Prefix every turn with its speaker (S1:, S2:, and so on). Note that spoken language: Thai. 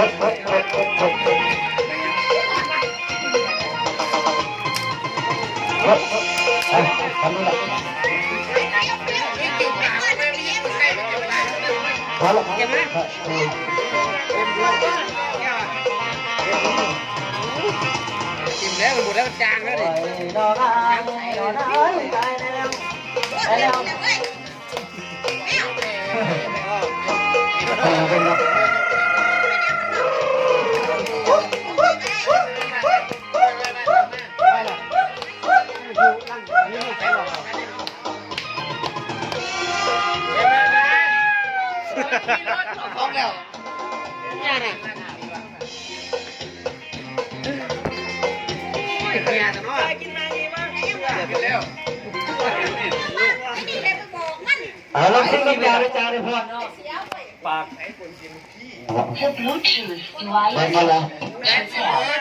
S1: กินแล้วหมดแล้วจางแล้วดิท้องแล้วเนี่ยนะเนี่ยแต่ว่ากินมาดีมากกินแล้ว
S2: เราขึ้นกับยาเลยจ้าเลยพ่อปาก
S3: The Bluetooth device is